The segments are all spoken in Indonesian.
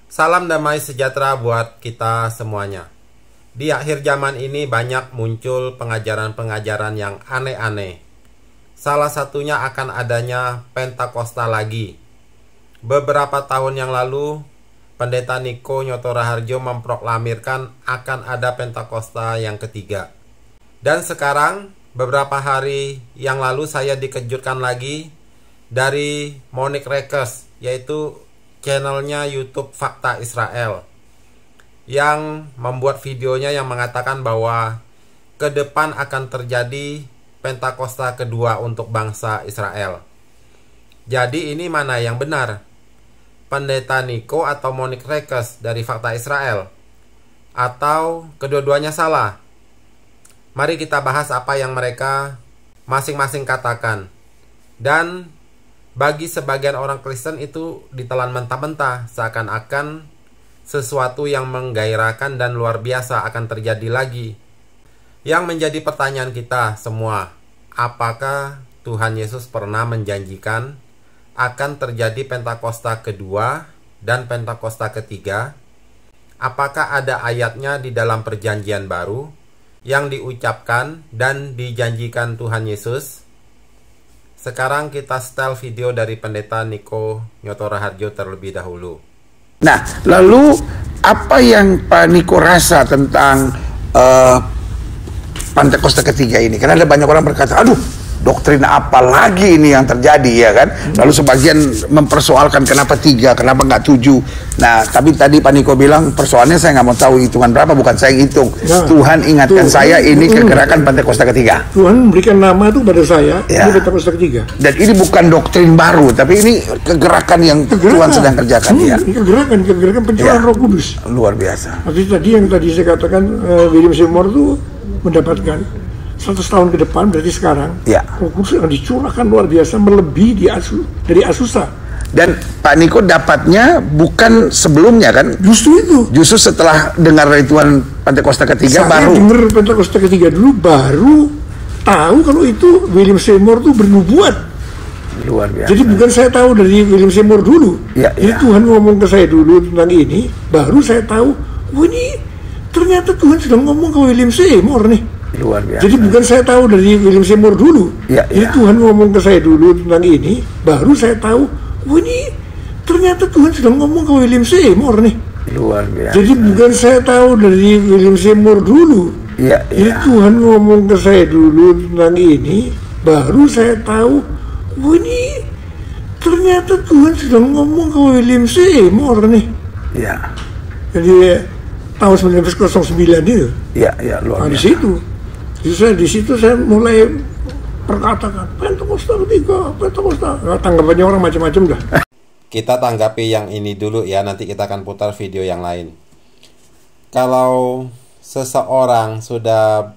Salam damai sejahtera buat kita semuanya. Di akhir zaman ini banyak muncul pengajaran-pengajaran yang aneh-aneh. Salah satunya akan adanya Pentakosta lagi. Beberapa tahun yang lalu, Pendeta Niko Nyoto Raharjo memproklamirkan akan ada Pentakosta yang ketiga. Dan sekarang, beberapa hari yang lalu saya dikejutkan lagi dari Monique Rekes, yaitu channelnya YouTube Fakta Israel, yang membuat videonya yang mengatakan bahwa ke depan akan terjadi Pentakosta kedua untuk bangsa Israel. Jadi ini mana yang benar? Pendeta Niko atau Monique Rekes dari Fakta Israel? Atau kedua-duanya salah? Mari kita bahas apa yang mereka masing-masing katakan. Dan bagi sebagian orang Kristen itu ditelan mentah-mentah, seakan-akan sesuatu yang menggairahkan dan luar biasa akan terjadi lagi. Yang menjadi pertanyaan kita semua, apakah Tuhan Yesus pernah menjanjikan akan terjadi Pentakosta kedua dan Pentakosta ketiga? Apakah ada ayatnya di dalam Perjanjian Baru yang diucapkan dan dijanjikan Tuhan Yesus? Sekarang kita setel video dari Pendeta Niko Nyoto Raharjo terlebih dahulu. Nah, lalu apa yang Pak Niko rasa tentang Pentakosta ketiga ini? Karena ada banyak orang berkata, aduh, doktrin apa lagi ini yang terjadi, ya kan? Lalu sebagian mempersoalkan kenapa 3, kenapa nggak 7. Nah, tapi tadi Pak Niko bilang persoalannya saya nggak mau tahu hitungan berapa, bukan saya hitung. Nah, Tuhan ingatkan saya ini kegerakan Pentakosta ketiga. Tuhan memberikan nama itu pada saya, ya. ini Pentakosta ketiga. Dan ini bukan doktrin baru, tapi ini kegerakan yang Tuhan sedang kerjakan. Ya. Kegerakan pencurahan Roh Kudus. Luar biasa. Artinya tadi yang tadi saya katakan, William Seymour itu mendapatkan 100 tahun ke depan, berarti sekarang Roh Kudus akan dicurahkan luar biasa, melebihi dari Asusa. Dan Pak Niko dapatnya bukan sebelumnya kan? Justru itu. Justru setelah dengar Tuhan Pentakosta ketiga saya dengar Pentakosta ketiga dulu, baru tahu kalau itu William Seymour itu bernubuat. Luar biasa. Jadi bukan saya tahu dari William Seymour dulu. Jadi Tuhan ngomong ke saya dulu tentang ini, baru saya tahu, oh ini ternyata Tuhan sudah ngomong ke William Seymour nih. Luar biasa. Jadi bukan saya tahu dari William Seymour dulu. Jadi Tuhan ngomong ke saya dulu tentang ini, baru saya tahu, oh ini ternyata Tuhan sudah ngomong ke William Seymour nih. Luar biasa. Jadi bukan saya tahu dari William Seymour dulu. Jadi Tuhan ngomong ke saya dulu tentang ini, baru saya tahu, oh ini ternyata Tuhan sudah ngomong ke William Seymour nih. Jadi tahun 1909 itu. Luar biasa. Di situ. Di situ saya mulai perkatakan Pentakosta ketiga, Pentakosta. Tanggapannya orang macam-macam dah. Kita tanggapi yang ini dulu ya, nanti kita akan putar video yang lain. Kalau seseorang sudah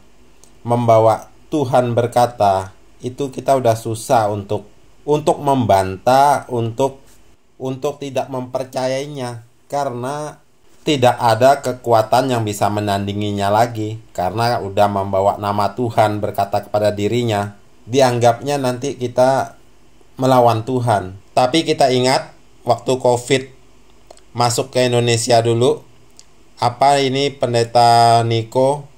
membawa Tuhan berkata, itu kita udah susah untuk membantah, untuk tidak mempercayainya, karena tidak ada kekuatan yang bisa menandinginya lagi, karena udah membawa nama Tuhan berkata kepada dirinya. Dianggapnya nanti kita melawan Tuhan. Tapi kita ingat waktu COVID masuk ke Indonesia dulu, apa ini Pendeta Niko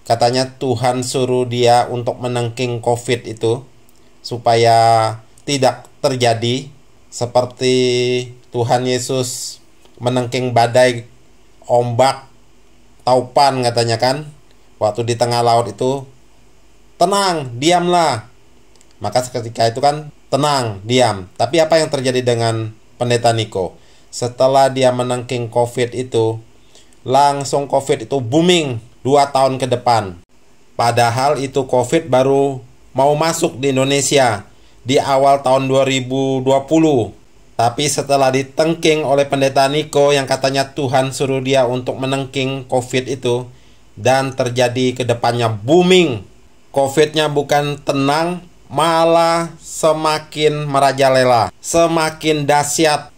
katanya Tuhan suruh dia untuk menengking COVID itu supaya tidak terjadi seperti Tuhan Yesus menengking badai, ombak, taupan katanya kan, waktu di tengah laut itu, tenang, diamlah. Maka seketika itu kan tenang, diam. Tapi apa yang terjadi dengan Pendeta Niko? Setelah dia menengking COVID itu, langsung COVID itu booming 2 tahun ke depan. Padahal itu COVID baru mau masuk di Indonesia di awal tahun 2020. Tapi setelah ditengking oleh Pendeta Niko yang katanya Tuhan suruh dia untuk menengking COVID itu, dan terjadi ke depannya booming. COVID-nya bukan tenang, malah semakin merajalela, semakin dahsyat.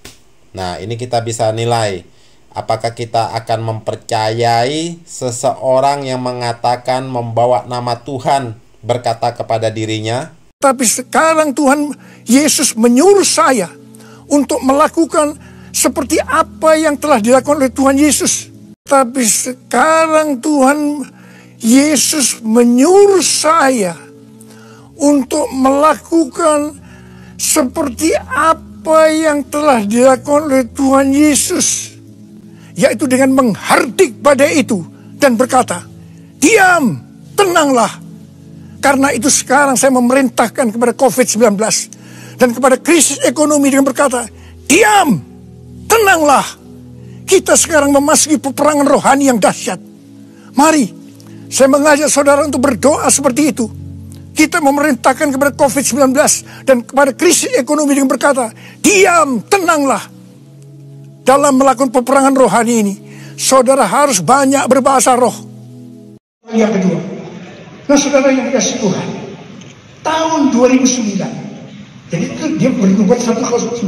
Nah, ini kita bisa nilai. Apakah kita akan mempercayai seseorang yang mengatakan membawa nama Tuhan berkata kepada dirinya? Tapi sekarang Tuhan Yesus menyuruh saya untuk melakukan seperti apa yang telah dilakukan oleh Tuhan Yesus. Tapi sekarang Tuhan Yesus menyuruh saya untuk melakukan seperti apa yang telah dilakukan oleh Tuhan Yesus, yaitu dengan menghardik badai itu dan berkata, diam, tenanglah. Karena itu sekarang saya memerintahkan kepada COVID-19 dan kepada krisis ekonomi dengan berkata, diam, tenanglah. Kita sekarang memasuki peperangan rohani yang dahsyat. Mari, saya mengajak saudara untuk berdoa seperti itu. Kita memerintahkan kepada COVID-19 dan kepada krisis ekonomi dengan berkata, diam, tenanglah. Dalam melakukan peperangan rohani ini, saudara harus banyak berbahasa roh. Yang kedua, nah saudara yang dikasih Tuhan, tahun 2009, jadi itu dia bernubuat 1909,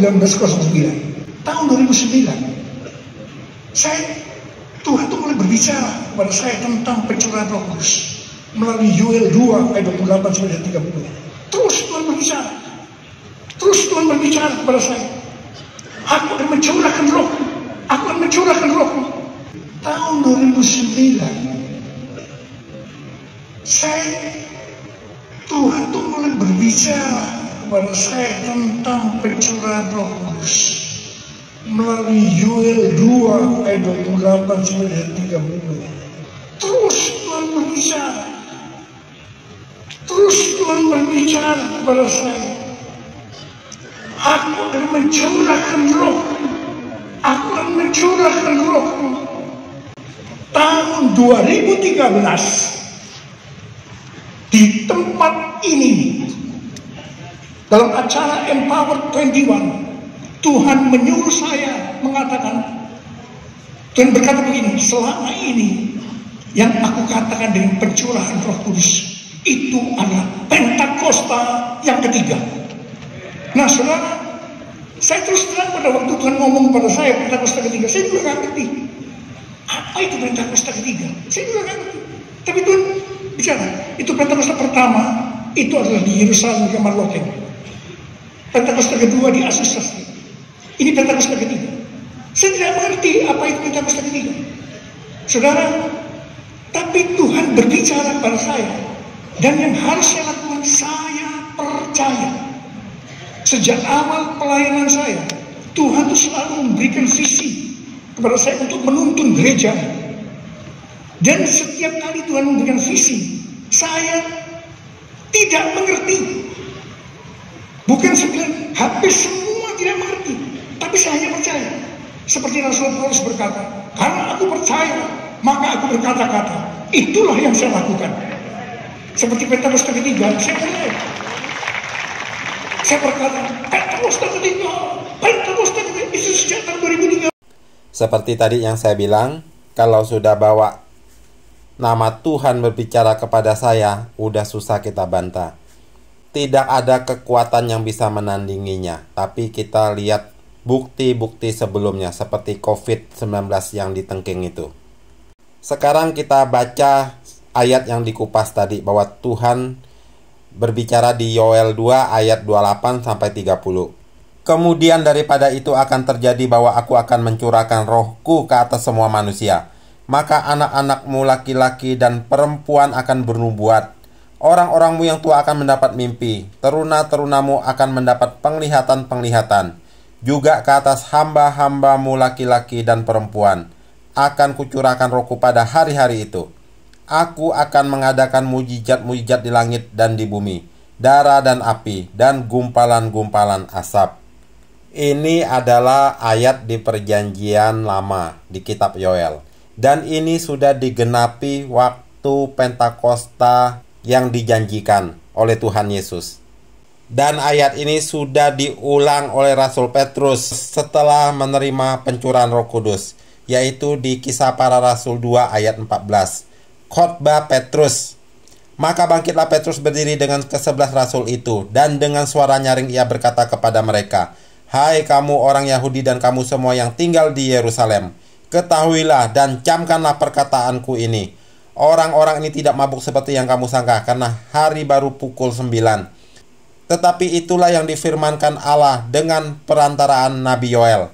tahun 2009, Tuhan itu mulai berbicara kepada saya tentang pencurahan Roh Kudus melalui Yoel 2 ayat 28 sampai 30. Terus Tuhan berbicara kepada saya. Aku akan mencurahkan Roh. Aku akan mencurahkan Roh. Tahun 2009, Tuhan itu mulai berbicara kepada saya tentang pencurahan Roh Kudus melalui Yoel 2 ayat 28 sampai 30. Terus Tuhan berbicara kepada saya. Aku akan mencurahkan Roh. Aku akan mencurahkan Roh. Tahun 2013 di tempat ini, dalam acara Empower 21, Tuhan menyuruh saya mengatakan, Tuhan berkata begini, selama ini yang aku katakan dengan pencurahan Roh Kudus itu adalah Pentakosta yang ketiga. Nah saudara, saya terus terang pada waktu Tuhan ngomong pada saya Pentakosta ketiga, saya juga gak ngerti apa itu Pentakosta ketiga, saya juga gak ngerti. Tapi Tuhan bicara, itu Pentakosta pertama itu adalah di Yerusalem di Marloken. Pentakosta kedua di Asus. Ini Pentakosta ketiga. Saya tidak mengerti apa itu Pentakosta ketiga, saudara. Tapi Tuhan berbicara pada saya, dan yang harus saya lakukan, saya percaya. Sejak awal pelayanan saya, Tuhan itu selalu memberikan visi kepada saya untuk menuntun gereja. Dan setiap kali Tuhan memberikan visi, saya tidak mengerti. Bukan sebenarnya hampir semua tidak mengerti, tapi saya hanya percaya. Seperti Rasul Paulus berkata, karena aku percaya, maka aku berkata-kata. Itulah yang saya lakukan. Seperti Pentakosta ketiga, saya percaya. Saya berkata, Pentakosta ketiga, itu sejak tahun 2003. Seperti tadi yang saya bilang, kalau sudah bawa nama Tuhan berbicara kepada saya, udah susah kita bantah. Tidak ada kekuatan yang bisa menandinginya. Tapi kita lihat bukti-bukti sebelumnya, seperti COVID-19 yang ditengking itu. Sekarang kita baca ayat yang dikupas tadi, bahwa Tuhan berbicara di Yoel 2 ayat 28 sampai 30. Kemudian daripada itu akan terjadi bahwa aku akan mencurahkan rohku ke atas semua manusia. Maka anak-anakmu laki-laki dan perempuan akan bernubuat. Orang-orangmu yang tua akan mendapat mimpi. Teruna-terunamu akan mendapat penglihatan-penglihatan. Juga ke atas hamba-hambamu laki-laki dan perempuan akan kucurahkan rohku pada hari-hari itu. Aku akan mengadakan mujizat-mujizat di langit dan di bumi, darah dan api, dan gumpalan-gumpalan asap. Ini adalah ayat di perjanjian lama di kitab Yoel. Dan ini sudah digenapi waktu Pentakosta yang dijanjikan oleh Tuhan Yesus. Dan ayat ini sudah diulang oleh Rasul Petrus setelah menerima pencurahan Roh Kudus, yaitu di Kisah Para Rasul 2 ayat 14. Khotbah Petrus. Maka bangkitlah Petrus berdiri dengan ke-11 rasul itu, dan dengan suara nyaring ia berkata kepada mereka, hai kamu orang Yahudi dan kamu semua yang tinggal di Yerusalem, ketahuilah dan camkanlah perkataanku ini. Orang-orang ini tidak mabuk seperti yang kamu sangka, karena hari baru pukul 9. Tetapi itulah yang difirmankan Allah dengan perantaraan Nabi Yoel.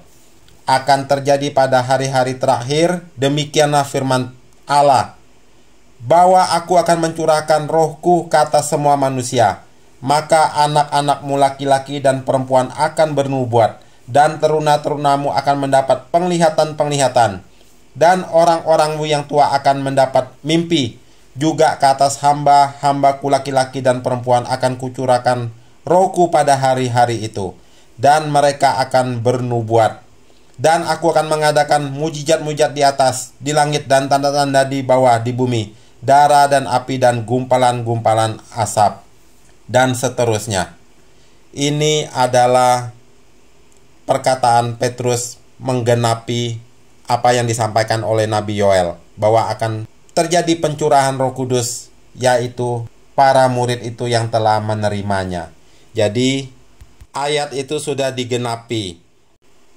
akan terjadi pada hari-hari terakhir. Demikianlah firman Allah, bahwa aku akan mencurahkan rohku ke atas semua manusia. Maka anak-anakmu laki-laki dan perempuan akan bernubuat, dan teruna-terunamu akan mendapat penglihatan-penglihatan, dan orang-orangmu yang tua akan mendapat mimpi. Juga ke atas hamba-hambaku laki-laki dan perempuan akan kucurahkan rohku pada hari-hari itu, dan mereka akan bernubuat. Dan aku akan mengadakan mujizat-mujizat di atas, di langit, dan tanda-tanda di bawah, di bumi, darah dan api dan gumpalan-gumpalan asap, dan seterusnya. Ini adalah perkataan Petrus menggenapi apa yang disampaikan oleh Nabi Yoel, bahwa akan terjadi pencurahan Roh Kudus, yaitu para murid itu yang telah menerimanya. Jadi ayat itu sudah digenapi.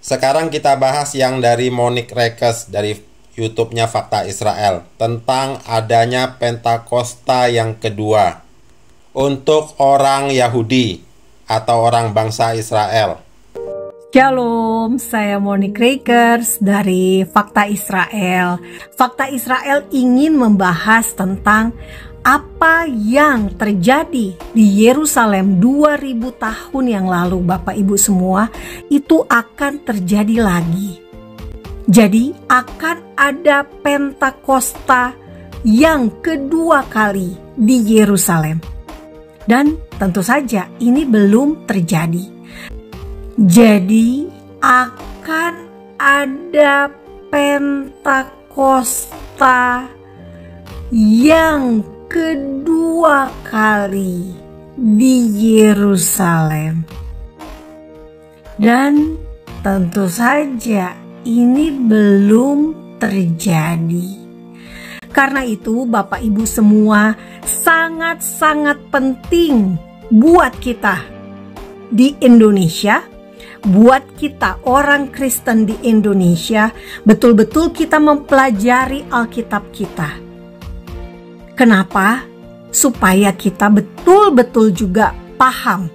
Sekarang kita bahas yang dari Monique Rekes dari YouTube-nya Fakta Israel, tentang adanya Pentakosta yang kedua untuk orang Yahudi atau orang bangsa Israel. Shalom, saya Monique Rekers dari Fakta Israel. Fakta Israel ingin membahas tentang apa yang terjadi di Yerusalem 2000 tahun yang lalu, Bapak Ibu semua, itu akan terjadi lagi. Jadi akan ada Pentakosta yang kedua kali di Yerusalem. Dan tentu saja ini belum terjadi. Jadi akan ada Pentakosta yang kedua kali di Yerusalem. Dan tentu saja ini belum terjadi. Karena itu Bapak Ibu semua, sangat-sangat penting buat kita di Indonesia, buat kita orang Kristen di Indonesia, betul-betul kita mempelajari Alkitab kita. Kenapa? Supaya kita betul-betul juga paham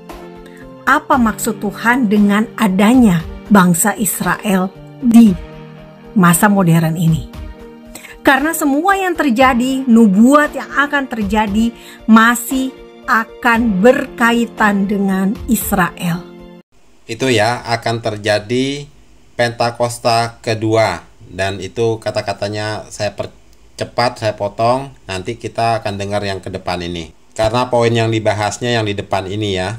apa maksud Tuhan dengan adanya bangsa Israel di masa modern ini. Karena semua yang terjadi, nubuat yang akan terjadi masih akan berkaitan dengan Israel. Itu ya, akan terjadi Pentakosta kedua. Dan itu kata-katanya saya percepat, saya potong. Nanti kita akan dengar yang ke depan ini, karena poin yang dibahasnya yang di depan ini ya.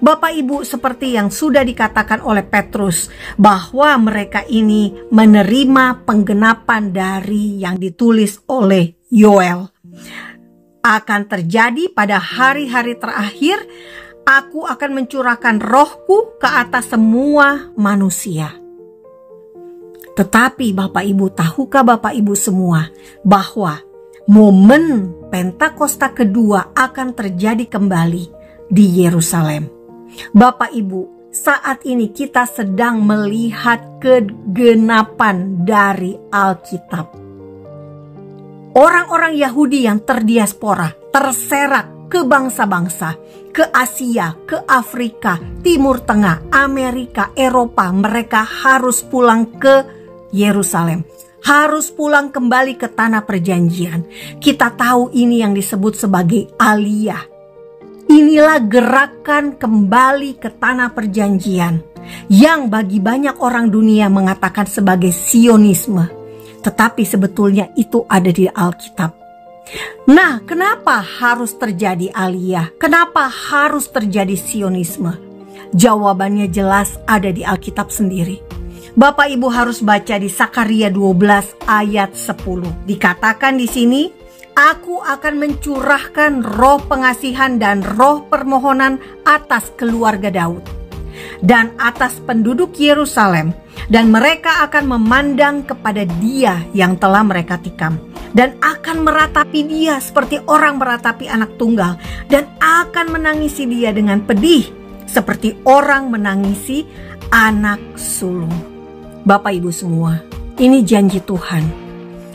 Bapak Ibu, seperti yang sudah dikatakan oleh Petrus, bahwa mereka ini menerima penggenapan dari yang ditulis oleh Yoel. Akan terjadi pada hari-hari terakhir, aku akan mencurahkan rohku ke atas semua manusia. Tetapi Bapak Ibu, tahukah Bapak Ibu semua bahwa momen Pentakosta kedua akan terjadi kembali di Yerusalem? Bapak Ibu, saat ini kita sedang melihat kegenapan dari Alkitab. Orang-orang Yahudi yang terdiaspora, terserak ke bangsa-bangsa, ke Asia, ke Afrika, Timur Tengah, Amerika, Eropa, mereka harus pulang ke Yerusalem. Harus pulang kembali ke tanah perjanjian. Kita tahu ini yang disebut sebagai Aliyah. Inilah gerakan kembali ke tanah perjanjian yang bagi banyak orang dunia mengatakan sebagai Sionisme. Tetapi sebetulnya itu ada di Alkitab. Nah, kenapa harus terjadi Aliyah? Kenapa harus terjadi Sionisme? Jawabannya jelas ada di Alkitab sendiri. Bapak Ibu harus baca di Sakaria 12 ayat 10. Dikatakan di sini, aku akan mencurahkan roh pengasihan dan roh permohonan atas keluarga Daud dan atas penduduk Yerusalem, dan mereka akan memandang kepada Dia yang telah mereka tikam, dan akan meratapi Dia seperti orang meratapi anak tunggal, dan akan menangisi Dia dengan pedih seperti orang menangisi anak sulung. Bapak Ibu semua, ini janji Tuhan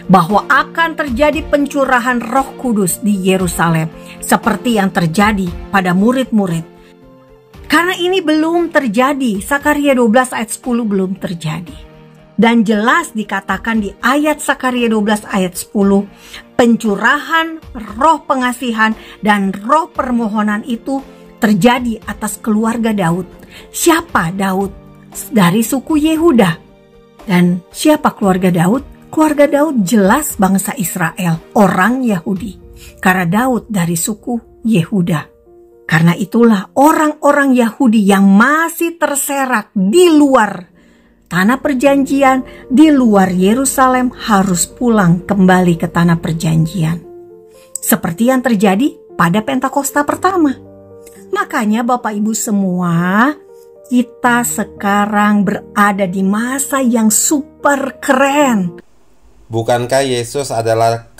bahwa akan terjadi pencurahan Roh Kudus di Yerusalem seperti yang terjadi pada murid-murid. Karena ini belum terjadi, Sakaria 12 ayat 10 belum terjadi. Dan jelas dikatakan di ayat Sakaria 12 ayat 10, pencurahan roh pengasihan dan roh permohonan itu terjadi atas keluarga Daud. Siapa Daud? Dari suku Yehuda. Dan siapa keluarga Daud? Keluarga Daud jelas bangsa Israel, orang Yahudi. Karena Daud dari suku Yehuda. Karena itulah orang-orang Yahudi yang masih terserak di luar tanah perjanjian, di luar Yerusalem, harus pulang kembali ke tanah perjanjian. Seperti yang terjadi pada Pentakosta pertama. Makanya Bapak Ibu semua, kita sekarang berada di masa yang super keren. Bukankah Yesus adalah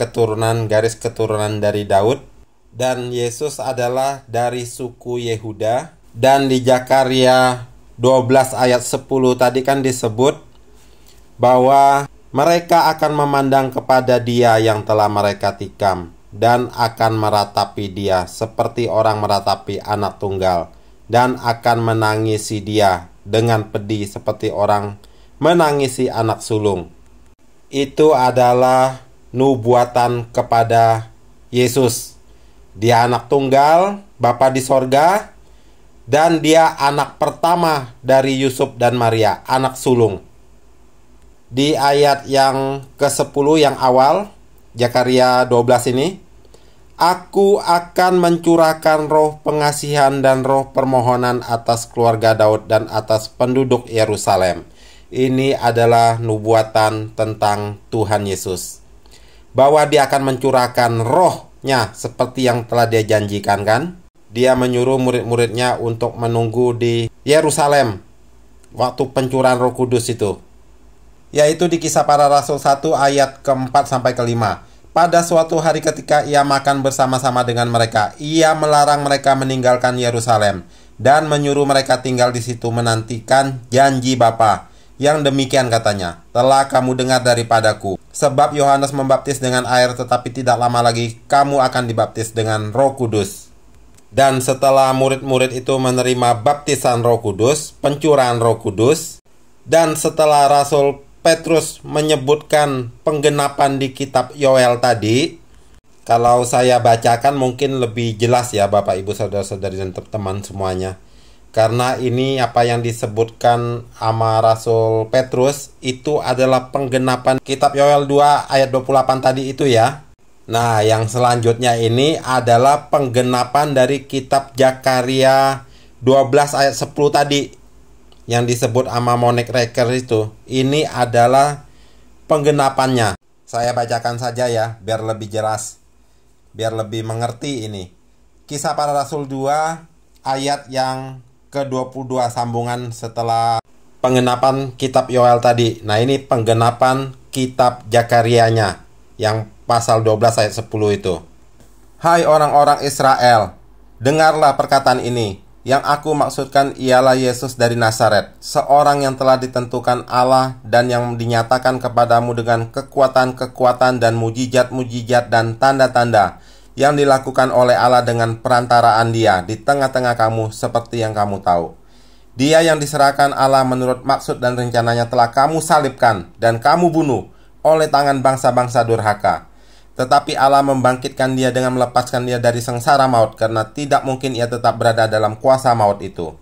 garis keturunan dari Daud? Dan Yesus adalah dari suku Yehuda. Dan di Zakaria 12 ayat 10 tadi kan disebut bahwa mereka akan memandang kepada Dia yang telah mereka tikam dan akan meratapi Dia seperti orang meratapi anak tunggal, dan akan menangisi Dia dengan pedih seperti orang menangisi anak sulung. Itu adalah nubuatan kepada Yesus. Dia anak tunggal, Bapa di sorga, dan dia anak pertama dari Yusuf dan Maria, anak sulung. Di ayat yang ke-10 yang awal, Zakaria 12 ini, Aku akan mencurahkan roh pengasihan dan roh permohonan atas keluarga Daud dan atas penduduk Yerusalem. Ini adalah nubuatan tentang Tuhan Yesus. Bahwa dia akan mencurahkan rohnya seperti yang telah dia janjikan kan? Dia menyuruh murid-muridnya untuk menunggu di Yerusalem waktu pencurahan Roh Kudus itu, yaitu di Kisah Para Rasul 1 ayat ke-4 sampai ke-5. Pada suatu hari ketika ia makan bersama-sama dengan mereka, ia melarang mereka meninggalkan Yerusalem dan menyuruh mereka tinggal di situ menantikan janji Bapa. Yang demikian katanya, telah kamu dengar daripadaku, sebab Yohanes membaptis dengan air, tetapi tidak lama lagi kamu akan dibaptis dengan Roh Kudus. Dan setelah murid-murid itu menerima baptisan Roh Kudus, pencurahan Roh Kudus, dan setelah Rasul Petrus menyebutkan penggenapan di kitab Yoel tadi, kalau saya bacakan mungkin lebih jelas ya Bapak Ibu Saudara-saudari dan teman semuanya. Karena ini apa yang disebutkan sama Rasul Petrus itu adalah penggenapan kitab Yoel 2 ayat 28 tadi itu ya. Nah, yang selanjutnya ini adalah penggenapan dari kitab Zakaria 12 ayat 10 tadi yang disebut sama Monik Reker itu. Ini adalah penggenapannya. Saya bacakan saja ya, biar lebih jelas, biar lebih mengerti ini. Kisah Para Rasul 2 ayat yang ke-22, sambungan setelah penggenapan kitab Yoel tadi. Nah, ini penggenapan kitab Zakarianya yang pasal 12 ayat 10 itu. Hai orang-orang Israel, dengarlah perkataan ini. Yang aku maksudkan ialah Yesus dari Nazaret, seorang yang telah ditentukan Allah dan yang dinyatakan kepadamu dengan kekuatan-kekuatan dan mujizat-mujizat dan tanda-tanda yang dilakukan oleh Allah dengan perantaraan Dia di tengah-tengah kamu seperti yang kamu tahu. Dia yang diserahkan Allah menurut maksud dan rencananya telah kamu salibkan dan kamu bunuh oleh tangan bangsa-bangsa durhaka. Tetapi Allah membangkitkan Dia dengan melepaskan Dia dari sengsara maut, karena tidak mungkin Ia tetap berada dalam kuasa maut itu.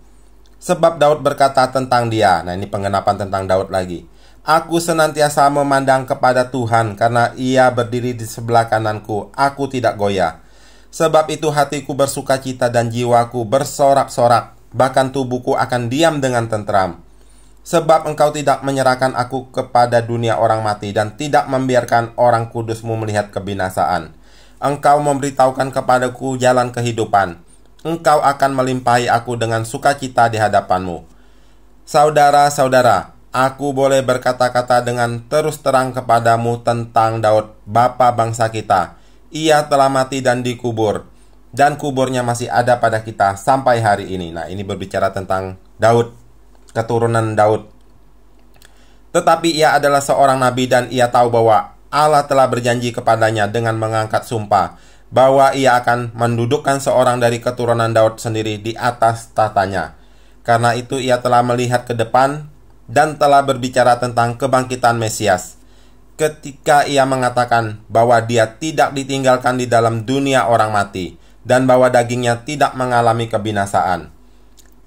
Sebab Daud berkata tentang Dia, nah ini penggenapan tentang Daud lagi, Aku senantiasa memandang kepada Tuhan, karena Ia berdiri di sebelah kananku, aku tidak goyah. Sebab itu hatiku bersuka cita dan jiwaku bersorak-sorak, bahkan tubuhku akan diam dengan tentram. Sebab engkau tidak menyerahkan aku kepada dunia orang mati dan tidak membiarkan orang kudusmu melihat kebinasaan. Engkau memberitahukan kepadaku jalan kehidupan. Engkau akan melimpahi aku dengan sukacita di hadapanmu. Saudara-saudara, aku boleh berkata-kata dengan terus terang kepadamu tentang Daud, bapa bangsa kita. Ia telah mati dan dikubur, dan kuburnya masih ada pada kita sampai hari ini. Nah, ini berbicara tentang Daud, keturunan Daud. Tetapi ia adalah seorang nabi dan ia tahu bahwa Allah telah berjanji kepadanya dengan mengangkat sumpah bahwa ia akan mendudukkan seorang dari keturunan Daud sendiri di atas tatanya. Karena itu ia telah melihat ke depan dan telah berbicara tentang kebangkitan Mesias, ketika ia mengatakan bahwa dia tidak ditinggalkan di dalam dunia orang mati, dan bahwa dagingnya tidak mengalami kebinasaan.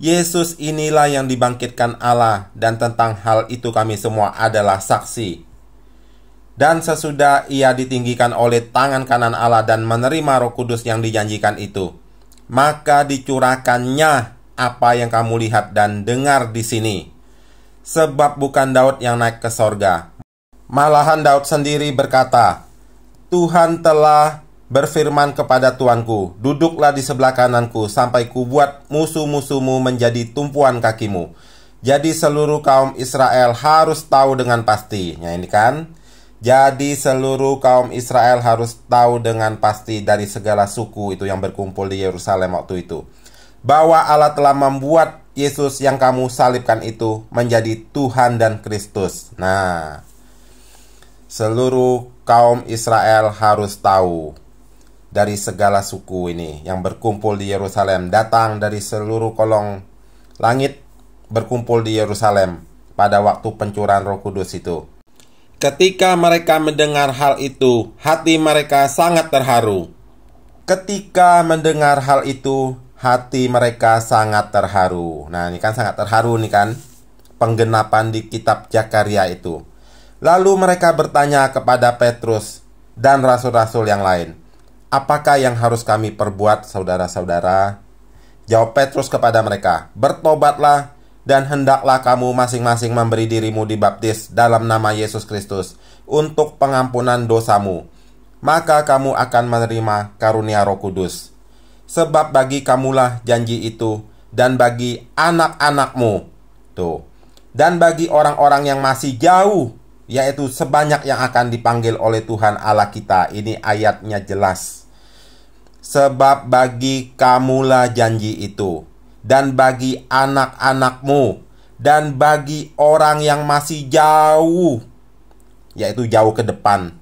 Yesus inilah yang dibangkitkan Allah, dan tentang hal itu kami semua adalah saksi. Dan sesudah ia ditinggikan oleh tangan kanan Allah dan menerima Roh Kudus yang dijanjikan itu, maka dicurahkannya apa yang kamu lihat dan dengar di sini. Sebab bukan Daud yang naik ke sorga, malahan Daud sendiri berkata, Tuhan telah berfirman kepada Tuanku, duduklah di sebelah kananku sampai kubuat musuh-musuhmu menjadi tumpuan kakimu. Jadi seluruh kaum Israel harus tahu dengan pasti. Nah ini kan, jadi seluruh kaum Israel harus tahu dengan pasti dari segala suku itu yang berkumpul di Yerusalem waktu itu, bahwa Allah telah membuat Yesus yang kamu salibkan itu menjadi Tuhan dan Kristus. Nah, seluruh kaum Israel harus tahu dari segala suku ini yang berkumpul di Yerusalem, datang dari seluruh kolong langit, berkumpul di Yerusalem pada waktu pencurahan Roh Kudus itu. Ketika mereka mendengar hal itu, hati mereka sangat terharu. Ketika mendengar hal itu, hati mereka sangat terharu. Nah, ini kan sangat terharu nih kan, penggenapan di kitab Zakaria itu. Lalu mereka bertanya kepada Petrus dan rasul-rasul yang lain, apakah yang harus kami perbuat, saudara-saudara? Jawab Petrus kepada mereka, bertobatlah dan hendaklah kamu masing-masing memberi dirimu dibaptis dalam nama Yesus Kristus untuk pengampunan dosamu. Maka kamu akan menerima karunia Roh Kudus. Sebab bagi kamulah janji itu, dan bagi anak-anakmu, tuh, dan bagi orang-orang yang masih jauh, yaitu sebanyak yang akan dipanggil oleh Tuhan Allah kita. Ini ayatnya jelas. Sebab bagi kamulah janji itu, dan bagi anak-anakmu, dan bagi orang yang masih jauh, yaitu jauh ke depan,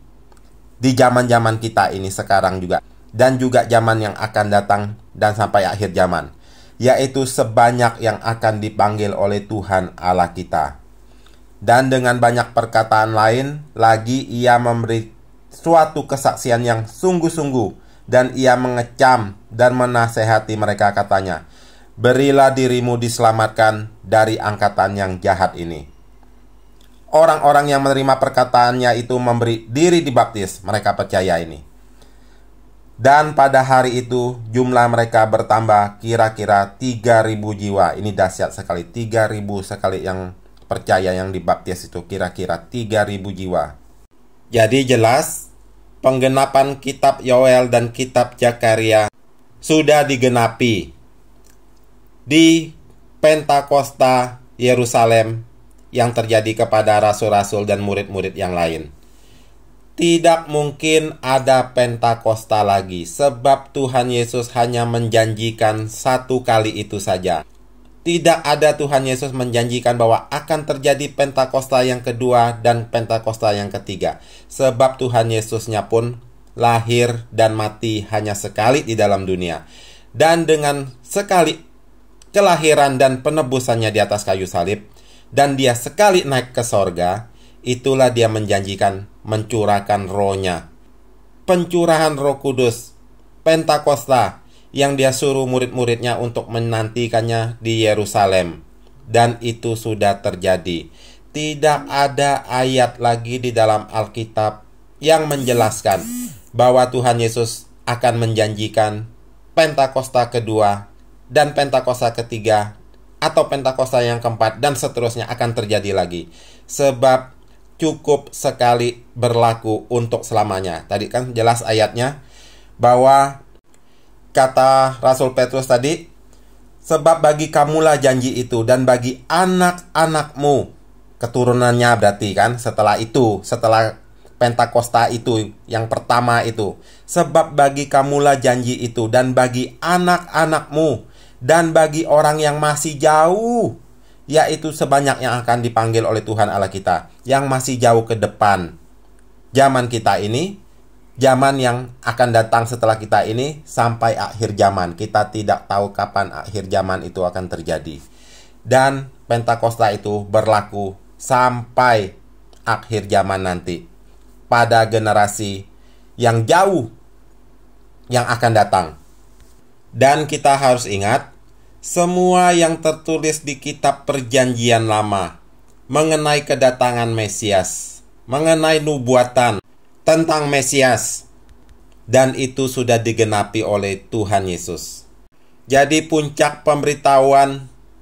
di zaman-zaman kita ini sekarang juga, dan juga zaman yang akan datang dan sampai akhir zaman, yaitu sebanyak yang akan dipanggil oleh Tuhan Allah kita. Dan dengan banyak perkataan lain lagi ia memberi suatu kesaksian yang sungguh-sungguh, dan ia mengecam dan menasehati mereka, katanya, berilah dirimu diselamatkan dari angkatan yang jahat ini. Orang-orang yang menerima perkataannya itu memberi diri dibaptis, mereka percaya ini. Dan pada hari itu jumlah mereka bertambah kira-kira 3.000 jiwa. Ini dahsyat sekali, 3.000 sekali yang percaya, yang dibaptis itu kira-kira 3.000 jiwa. Jadi jelas penggenapan kitab Yoel dan kitab Zakaria sudah digenapi di Pentakosta Yerusalem yang terjadi kepada rasul-rasul dan murid-murid yang lain. Tidak mungkin ada Pentakosta lagi, sebab Tuhan Yesus hanya menjanjikan satu kali itu saja. Tidak ada Tuhan Yesus menjanjikan bahwa akan terjadi Pentakosta yang kedua dan Pentakosta yang ketiga. Sebab Tuhan Yesusnya pun lahir dan mati hanya sekali di dalam dunia. Dan dengan sekali kelahiran dan penebusannya di atas kayu salib, dan dia sekali naik ke sorga, itulah dia menjanjikan mencurahkan rohnya. Pencurahan Roh Kudus, Pentakosta, yang dia suruh murid-muridnya untuk menantikannya di Yerusalem. Dan itu sudah terjadi. Tidak ada ayat lagi di dalam Alkitab yang menjelaskan bahwa Tuhan Yesus akan menjanjikan Pentakosta kedua dan Pentakosta ketiga atau Pentakosta yang keempat dan seterusnya akan terjadi lagi. Sebab cukup sekali berlaku untuk selamanya. Tadi kan jelas ayatnya bahwa kata Rasul Petrus tadi, sebab bagi kamulah janji itu, dan bagi anak-anakmu, keturunannya berarti kan, setelah itu, setelah Pentakosta itu, yang pertama itu, sebab bagi kamulah janji itu, dan bagi anak-anakmu, dan bagi orang yang masih jauh, yaitu sebanyak yang akan dipanggil oleh Tuhan Allah kita, yang masih jauh ke depan. Zaman kita ini, zaman yang akan datang setelah kita ini, sampai akhir zaman. Kita tidak tahu kapan akhir zaman itu akan terjadi. Dan Pentakosta itu berlaku sampai akhir zaman nanti, pada generasi yang jauh yang akan datang. Dan kita harus ingat, semua yang tertulis di kitab Perjanjian Lama mengenai kedatangan Mesias, mengenai nubuatan tentang Mesias, dan itu sudah digenapi oleh Tuhan Yesus. Jadi puncak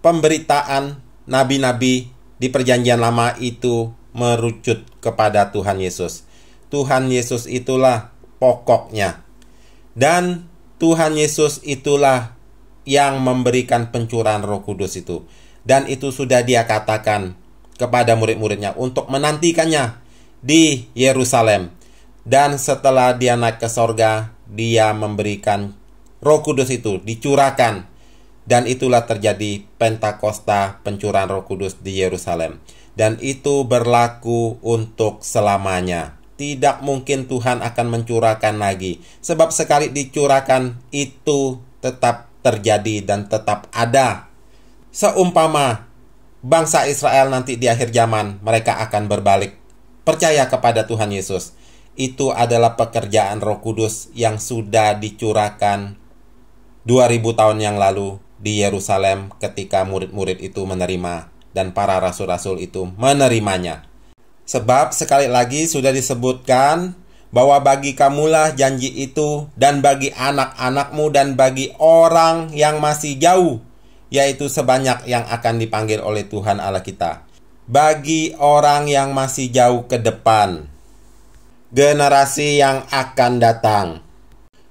pemberitaan nabi-nabi di Perjanjian Lama itu merucut kepada Tuhan Yesus. Tuhan Yesus itulah pokoknya. Dan Tuhan Yesus itulah yang memberikan pencurahan Roh Kudus itu. Dan itu sudah Dia katakan kepada murid-muridnya untuk menantikannya di Yerusalem. Dan setelah Dia naik ke sorga, Dia memberikan Roh Kudus itu, dicurahkan. Dan itulah terjadi Pentakosta, pencurahan Roh Kudus di Yerusalem. Dan itu berlaku untuk selamanya. Tidak mungkin Tuhan akan mencurahkan lagi. Sebab sekali dicurahkan, itu tetap terjadi dan tetap ada. Seumpama bangsa Israel nanti di akhir zaman, mereka akan berbalik, percaya kepada Tuhan Yesus. Itu adalah pekerjaan Roh Kudus yang sudah dicurahkan 2000 tahun yang lalu di Yerusalem ketika murid-murid itu menerima dan para rasul-rasul itu menerimanya. Sebab sekali lagi sudah disebutkan bahwa bagi kamulah janji itu, dan bagi anak-anakmu, dan bagi orang yang masih jauh, yaitu sebanyak yang akan dipanggil oleh Tuhan Allah kita. Bagi orang yang masih jauh ke depan, generasi yang akan datang.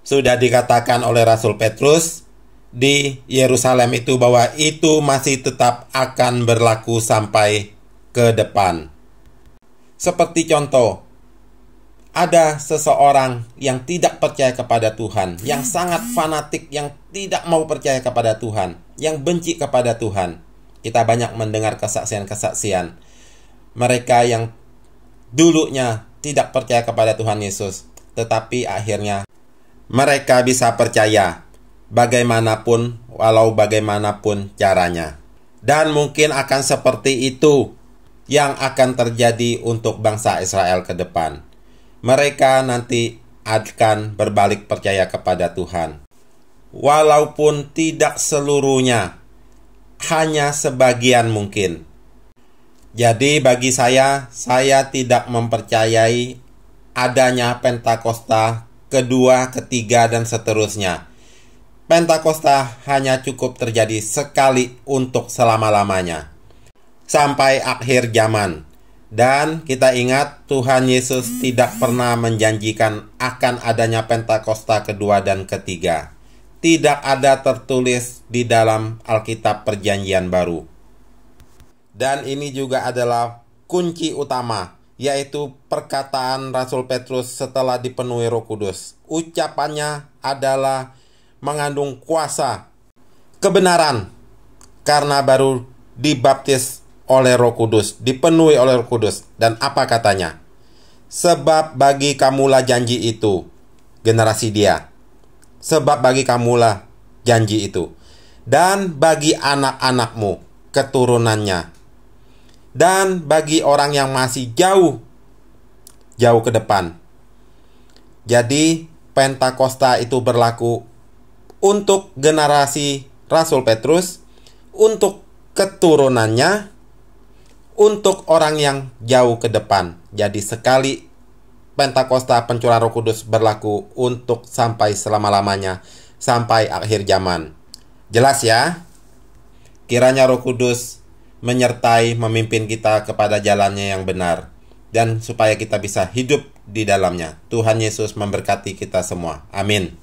Sudah dikatakan oleh Rasul Petrus di Yerusalem itu bahwa itu masih tetap akan berlaku sampai ke depan. Seperti contoh, ada seseorang yang tidak percaya kepada Tuhan, yang sangat fanatik, yang tidak mau percaya kepada Tuhan, yang benci kepada Tuhan. Kita banyak mendengar kesaksian-kesaksian mereka yang dulunya tidak percaya kepada Tuhan Yesus, tetapi akhirnya mereka bisa percaya bagaimanapun, walau bagaimanapun caranya. Dan mungkin akan seperti itu yang akan terjadi untuk bangsa Israel ke depan. Mereka nanti akan berbalik percaya kepada Tuhan. Walaupun tidak seluruhnya, hanya sebagian mungkin. Jadi bagi saya tidak mempercayai adanya Pentakosta kedua, ketiga, dan seterusnya. Pentakosta hanya cukup terjadi sekali untuk selama-lamanya, sampai akhir zaman. Dan kita ingat, Tuhan Yesus tidak pernah menjanjikan akan adanya Pentakosta kedua dan ketiga. Tidak ada tertulis di dalam Alkitab Perjanjian Baru. Dan ini juga adalah kunci utama, yaitu perkataan Rasul Petrus setelah dipenuhi Roh Kudus. Ucapannya adalah mengandung kuasa kebenaran, karena baru dibaptis oleh Roh Kudus, dipenuhi oleh Roh Kudus. Dan apa katanya? Sebab bagi kamulah janji itu, generasi Dia. Sebab bagi kamulah janji itu, dan bagi anak-anakmu, keturunannya, dan bagi orang yang masih jauh ke depan. Jadi Pentakosta itu berlaku untuk generasi Rasul Petrus, untuk keturunannya, untuk orang yang jauh ke depan. Jadi sekali Pentakosta pencurahan Roh Kudus berlaku untuk sampai selama-lamanya, sampai akhir zaman. Jelas ya? Kiranya Roh Kudus menyertai, memimpin kita kepada jalannya yang benar, dan supaya kita bisa hidup di dalamnya. Tuhan Yesus memberkati kita semua. Amin.